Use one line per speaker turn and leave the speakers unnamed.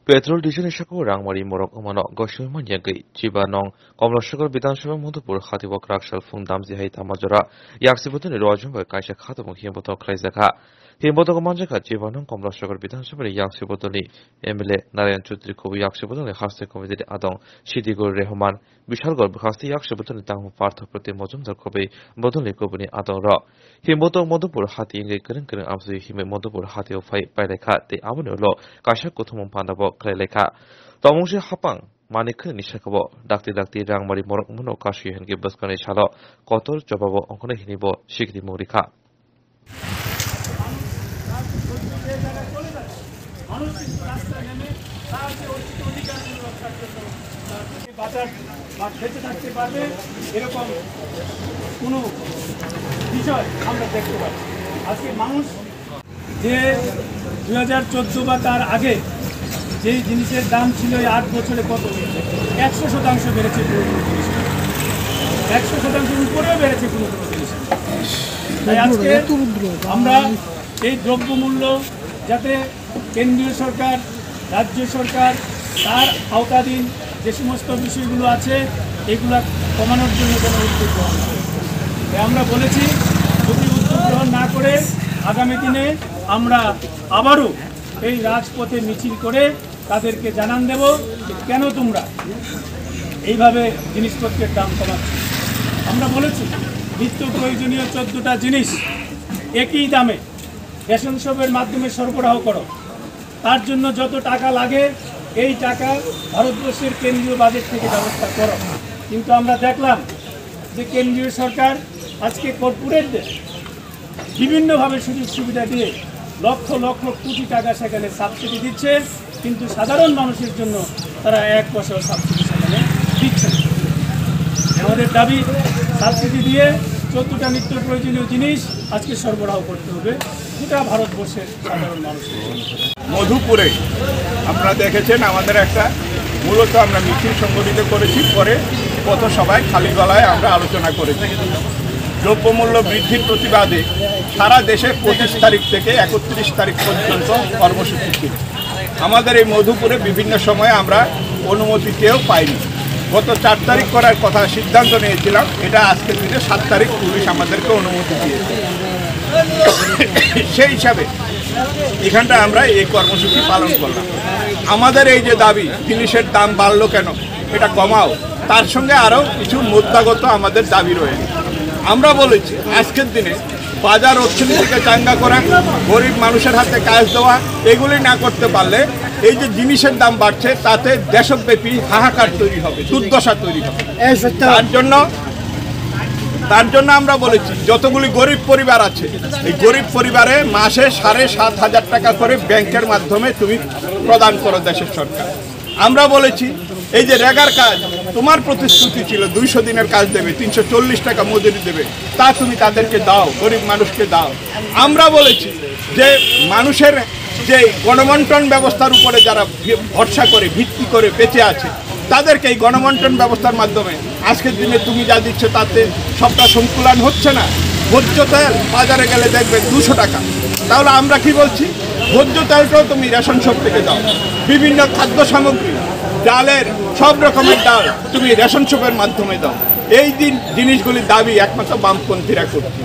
Petrol diesel इसाखौ रांमारि मरक अमानो गसुइ मानयागै जिबा नं कमलासगर विधानसभा मधुपुर खातिबक राकसाल फुं दामजिहाय तामाजरा याक्सिबुतनि रजुंबाय कायसा खातबक हिमबत खलाइजाखा हिमबतक मानजाखा जिबा नं कमलासगर विधानसभानि याक्सिबुतनि एमएलए नारायण चौधरी खबु याक्सिबुतनि हास्ते कमिटिनि आदं सिदिगुर रहमान विशालगढ़ हास्ते याक्सिबुतनि तांगु पार्थ प्रति मजुमदार खबै बदलनि कबुनि आदं र हिमबतक मधुपुर हाति इंगै करं करं आबजुइ हिमे मधुपुर हातियाव पाइलायखा ते आबुनिल कायसा कुथुमं पान्दाबक खलाइलायखा तमंसे हापां मानिखो निसाखबो डाक्ति डाक्ति रांमारि मरक मुनो काशि हेनगे बसकानै साल कतर जबाबो अंकने हिनिबो सिगरि मौरिखा
বেঁচে থাকতে পারবে এরকম কোনো বিষয় আমরা দেখতে পাই। আজকে মানুষ যে 2014 বা তার আগে যেই জিনিসের দাম ছিল 8 বছরে কত 100% বেড়েছে, 100% উপরেও বেড়েছে কোনো কোনো জিনিস। তাই আজকে আমরা এই দ্রব্যমূল্য যাতে কেন্দ্রীয় সরকার রাজ্য সরকার তার আওতাধীন যে সমস্ত বিষয়গুলো আছে এগুলা কমানোর জন্য কোনো উদ্যোগ গ্রহণ করে। আমরা বলেছি যদি উদ্যোগ গ্রহণ না করে আগামী দিনে আমরা আবারও এই রাজপথে মিছিল করে তাদেরকে জানান দেব যে কেন তোমরা এইভাবে জিনিসপত্রের দাম কমাচ্ছ। আমরা বলেছি নিত্য প্রয়োজনীয় 14টা জিনিস একই দামে রেশন শপের মাধ্যমে সরবরাহ করো, তার জন্য যত টাকা লাগে এই টাকা ভারতবর্ষের কেন্দ্রীয় বাজেট থেকে ব্যবস্থা করো। কিন্তু আমরা দেখলাম যে কেন্দ্রীয় সরকার আজকে কর্পোরেটদের বিভিন্নভাবে সুযোগ সুবিধা দিয়ে লক্ষ লক্ষ কোটি টাকা সেখানে সাবসিডি দিচ্ছে, কিন্তু সাধারণ মানুষের জন্য তারা 1 পয়সাও সাবসিডি সেখানে দিচ্ছে না। আমাদের দাবি সাবসিডি দিয়ে 14টা নিত্য প্রয়োজনীয় জিনিস আজকে সরবরাহ করতে হবে গোটা ভারতবর্ষের সাধারণ মানুষের।
মধুপুরে আপনারা দেখেছেন আমাদের একটা মূলত আমরা মিছিল সংগঠিত করেছি, পরে কত সবাই খালি গলায় আমরা আলোচনা করেছি। দ্রব্যমূল্য বৃদ্ধির প্রতিবাদে সারা দেশে 25 তারিখ থেকে 31 তারিখ পর্যন্ত কর্মসূচি ছিল। আমাদের এই মধুপুরে বিভিন্ন সময়ে আমরা অনুমতি কেউ পাইনি। গত 4 তারিখ করার কথা সিদ্ধান্ত নিয়েছিলাম, এটা আজকের দিনে 7 তারিখ পুলিশ আমাদেরকে অনুমতি দিয়েছে। সেই হিসাবে এখানটা আমরা এই কর্মসূচি পালন করলাম। আমাদের এই যে দাবি জিনিসের দাম বাড়লো কেন, এটা কমাও, তার সঙ্গে আরও কিছু মুদ্রাগত আমাদের দাবি রয়েছে। আমরা বলেছি আজকের দিনে বাজার অর্থনীতিকে চাঙ্গা করা, গরিব মানুষের হাতে কাজ দেওয়া, এগুলি না করতে পারলে এই যে জিনিসের দাম বাড়ছে তাতে দেশব্যাপী হাহাকার তৈরি হবে, দুর্দশা তৈরি হবে। তার জন্য আমরা বলেছি যতগুলি গরিব পরিবার আছে এই গরিব পরিবারে মাসে 7,500 টাকা করে ব্যাংকের মাধ্যমে তুমি প্রদান করো দেশের সরকার। আমরা বলেছি এই যে রেগার কাজ তোমার প্রতিশ্রুতি ছিল 200 দিনের কাজ দেবে, 340 টাকা মজুরি দেবে, তা তুমি তাদেরকে দাও, গরিব মানুষকে দাও। আমরা বলেছি যে মানুষের যে গণবন্টন ব্যবস্থার উপরে যারা ভরসা করে ভিত্তি করে বেঁচে আছে তাদেরকে এই গণবন্টন ব্যবস্থার মাধ্যমে আজকের দিনে তুমি যা দিচ্ছ তাতে সবটা সংকুলান হচ্ছে না। ভোজ্য তেল বাজারে গেলে দেখবে 200 টাকা, তাহলে আমরা কি বলছি ভোজ্য তেলটাও তুমি রেশন শপ থেকে দাও, বিভিন্ন খাদ্য সামগ্রী ডালের সব রকমের ডাল তুমি রেশন শপের মাধ্যমে দাও। এই জিনিসগুলির দাবি একমাত্র বামপন্থীরা করছে।